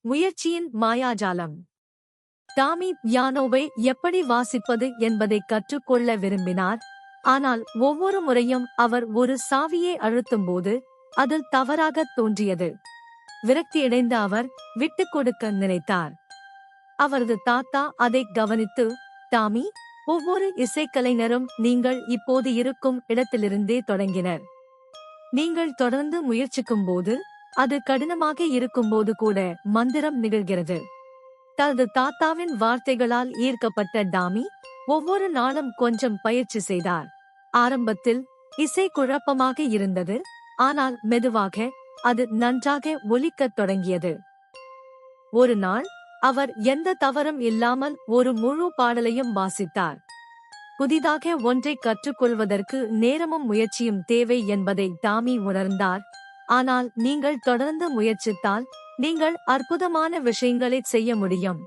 முயற்சியின் மாயாஜாலம். டாமி பியானோவை எப்படி வாசிப்பது என்பதை கற்றுக்கொள்ள விரும்பினார். ஆனால் ஒவ்வொரு முறையும் அவர் ஒரு சாவியை அழுத்தும்போது அது தவறாகத் தோன்றியது. விரக்தியடைந்த அவர் விட்டுக் கொடுக்க நினைத்தார். அவரது தாத்தா அதை கவனித்து, டாமி, ஒவ்வொரு இசைக்கலைஞரும் நீங்கள் இப்போது இருக்கும் இடத்திலிருந்தே தொடங்கினர். நீங்கள் தொடர்ந்து முயற்சிக்கும்போது, அது கடினமாக இருக்கும்போது கூட மந்திரம் நிகழ்கிறது. தனது தாத்தாவின் வார்த்தைகளால் ஈர்க்கப்பட்ட டாமி ஒவ்வொரு நாளும் கொஞ்சம் பயிற்சி செய்தார். ஆரம்பத்தில் இசை குழப்பமாக இருந்தது, ஆனால் மெதுவாக அது நன்றாக ஒலிக்கத் தொடங்கியது. ஒரு நாள் அவர் எந்த தவறும் இல்லாமல் ஒரு முழு பாடலையும் வாசித்தார். புதிதாக ஒன்றை கற்றுக்கொள்வதற்கு நேரமும் முயற்சியும் தேவை என்பதை டாமி உணர்ந்தார். ஆனால் நீங்கள் தொடர்ந்து முயற்சித்தால் நீங்கள் அற்புதமான விஷயங்களைச் செய்ய முடியும்.